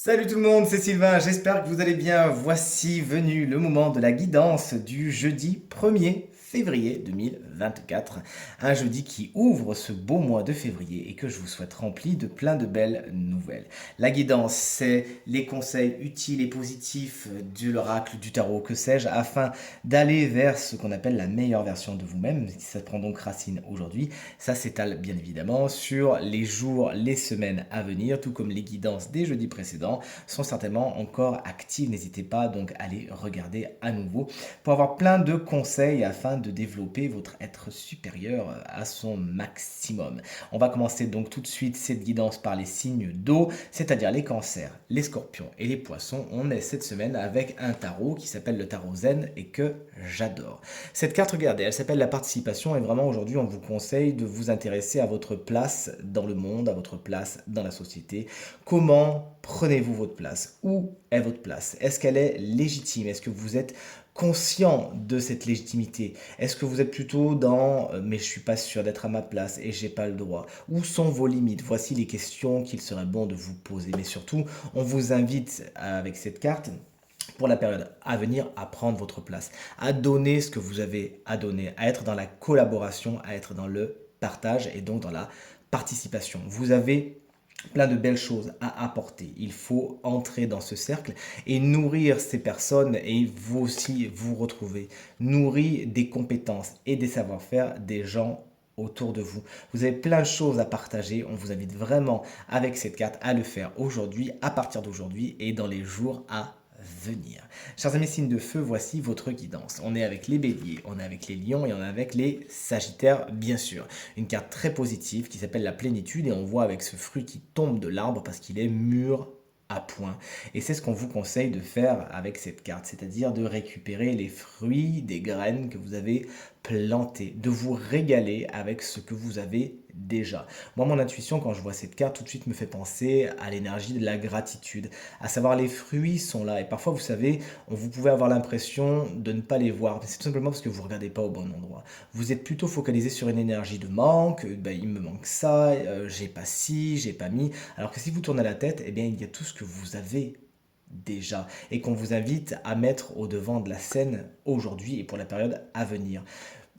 Salut tout le monde, c'est Sylvain, j'espère que vous allez bien. Voici venu le moment de la guidance du jeudi 1er février 2024. Un jeudi qui ouvre ce beau mois de février et que je vous souhaite rempli de plein de belles nouvelles. La guidance, c'est les conseils utiles et positifs de l'oracle, du tarot, que sais-je, afin d'aller vers ce qu'on appelle la meilleure version de vous-même. Ça prend donc racine aujourd'hui. Ça s'étale bien évidemment sur les jours, les semaines à venir, tout comme les guidances des jeudis précédents sont certainement encore actives. N'hésitez pas donc à les regarder à nouveau pour avoir plein de conseils afin de développer votre être supérieur à son maximum. On va commencer donc tout de suite cette guidance par les signes d'eau, c'est-à-dire les cancers, les scorpions et les poissons. On est cette semaine avec un tarot qui s'appelle le tarot zen et que j'adore. Cette carte, regardez, elle s'appelle la participation et vraiment aujourd'hui on vous conseille de vous intéresser à votre place dans le monde, à votre place dans la société. Comment prenez-vous votre place? Où est votre place? Est-ce qu'elle est légitime? Est-ce que vous êtes conscient de cette légitimité? Est-ce que vous êtes plutôt dans mais je suis pas sûr d'être à ma place et j'ai pas le droit? Où sont vos limites? Voici les questions qu'il serait bon de vous poser. Mais surtout, on vous invite avec cette carte pour la période à venir à prendre votre place, à donner ce que vous avez à donner, à être dans la collaboration, à être dans le partage et donc dans la participation. Vous avez plein de belles choses à apporter. Il faut entrer dans ce cercle et nourrir ces personnes et vous aussi vous retrouver. Nourrir des compétences et des savoir-faire des gens autour de vous. Vous avez plein de choses à partager. On vous invite vraiment avec cette carte à le faire aujourd'hui, à partir d'aujourd'hui et dans les jours à venir. Chers amis signes de feu, voici votre guidance. On est avec les béliers, on est avec les lions et on est avec les sagittaires, bien sûr. Une carte très positive qui s'appelle la plénitude et on voit avec ce fruit qui tombe de l'arbre parce qu'il est mûr à point. Et c'est ce qu'on vous conseille de faire avec cette carte, c'est-à-dire de récupérer les fruits des graines que vous avez plantées, de vous régaler avec ce que vous avez déjà. Moi, mon intuition, quand je vois cette carte, tout de suite me fait penser à l'énergie de la gratitude, à savoir les fruits sont là. Et parfois, vous savez, vous pouvez avoir l'impression de ne pas les voir, mais c'est tout simplement parce que vous ne regardez pas au bon endroit. Vous êtes plutôt focalisé sur une énergie de manque, ben, il me manque ça, j'ai pas ci, j'ai pas mis. Alors que si vous tournez la tête, eh bien, il y a tout ce que vous avez déjà et qu'on vous invite à mettre au devant de la scène aujourd'hui et pour la période à venir.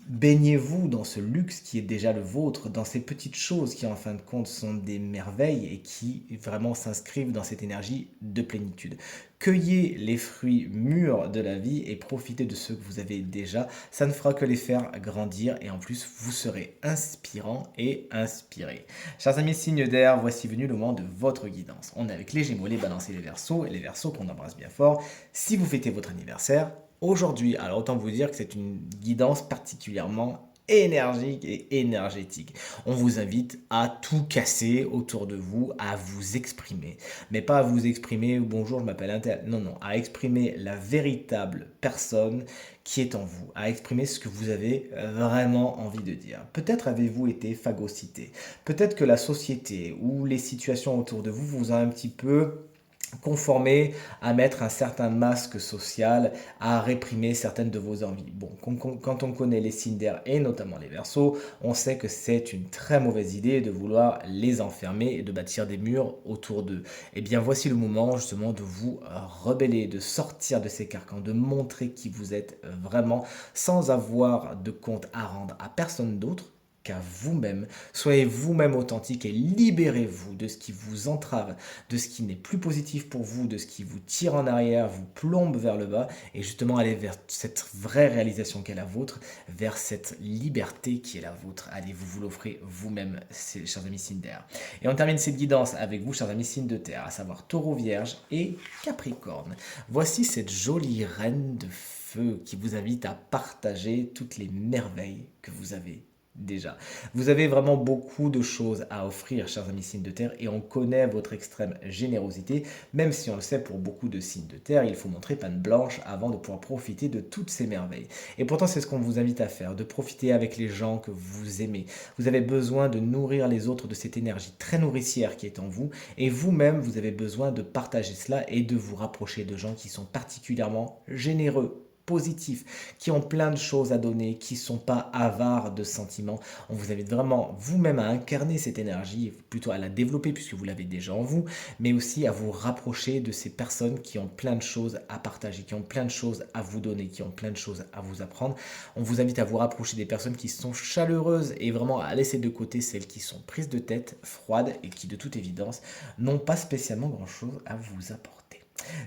Baignez-vous dans ce luxe qui est déjà le vôtre, dans ces petites choses qui en fin de compte sont des merveilles et qui vraiment s'inscrivent dans cette énergie de plénitude. Cueillez les fruits mûrs de la vie et profitez de ceux que vous avez déjà. Ça ne fera que les faire grandir et en plus vous serez inspirant et inspiré. Chers amis signes d'air, voici venu le moment de votre guidance. On est avec les Gémeaux, les Balances et les Verseaux qu'on embrasse bien fort. Si vous fêtez votre anniversaire, aujourd'hui, alors autant vous dire que c'est une guidance particulièrement énergique et énergétique. On vous invite à tout casser autour de vous, à vous exprimer. Mais pas à vous exprimer bonjour, je m'appelle Intel. Non, non, à exprimer la véritable personne qui est en vous, à exprimer ce que vous avez vraiment envie de dire. Peut-être avez-vous été phagocyté. Peut-être que la société ou les situations autour de vous vous ont un petit peu conformer à mettre un certain masque social, à réprimer certaines de vos envies. Bon, quand on connaît les signes d'air et notamment les Verseaux, on sait que c'est une très mauvaise idée de vouloir les enfermer et de bâtir des murs autour d'eux. Eh bien, voici le moment justement de vous rebeller, de sortir de ces carcans, de montrer qui vous êtes vraiment sans avoir de compte à rendre à personne d'autre qu'à vous-même. Soyez vous-même authentique et libérez-vous de ce qui vous entrave, de ce qui n'est plus positif pour vous, de ce qui vous tire en arrière, vous plombe vers le bas et justement allez vers cette vraie réalisation qu'est la vôtre, vers cette liberté qui est la vôtre. Allez, vous l'offrez vous-même, chers amis signes d'air. Et on termine cette guidance avec vous, chers amis signes de terre, à savoir Taureau, Vierge et Capricorne. Voici cette jolie reine de feu qui vous invite à partager toutes les merveilles que vous avez déjà. Vous avez vraiment beaucoup de choses à offrir, chers amis signes de terre, et on connaît votre extrême générosité, même si on le sait pour beaucoup de signes de terre, il faut montrer panne blanche avant de pouvoir profiter de toutes ces merveilles. Et pourtant, c'est ce qu'on vous invite à faire, de profiter avec les gens que vous aimez. Vous avez besoin de nourrir les autres de cette énergie très nourricière qui est en vous, et vous-même, vous avez besoin de partager cela et de vous rapprocher de gens qui sont particulièrement généreux positifs, qui ont plein de choses à donner, qui ne sont pas avares de sentiments. On vous invite vraiment vous-même à incarner cette énergie, plutôt à la développer puisque vous l'avez déjà en vous, mais aussi à vous rapprocher de ces personnes qui ont plein de choses à partager, qui ont plein de choses à vous donner, qui ont plein de choses à vous apprendre. On vous invite à vous rapprocher des personnes qui sont chaleureuses et vraiment à laisser de côté celles qui sont prises de tête, froides et qui de toute évidence n'ont pas spécialement grand-chose à vous apporter.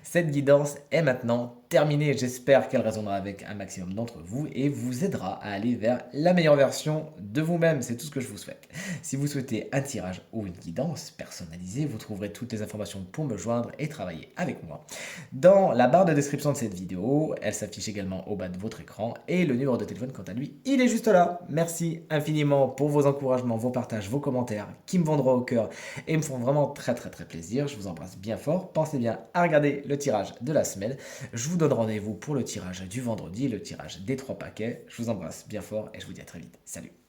Cette guidance est maintenant terminée. J'espère qu'elle résonnera avec un maximum d'entre vous et vous aidera à aller vers la meilleure version de vous-même. C'est tout ce que je vous souhaite. Si vous souhaitez un tirage ou une guidance personnalisée, vous trouverez toutes les informations pour me joindre et travailler avec moi dans la barre de description de cette vidéo. Elle s'affiche également au bas de votre écran et le numéro de téléphone, quant à lui, il est juste là. Merci infiniment pour vos encouragements, vos partages, vos commentaires qui me vont droit au cœur et me font vraiment très plaisir. Je vous embrasse bien fort. Pensez bien à regarder le tirage de la semaine. Je vous donne rendez-vous pour le tirage du vendredi, le tirage des 3 paquets. Je vous embrasse bien fort et je vous dis à très vite. Salut!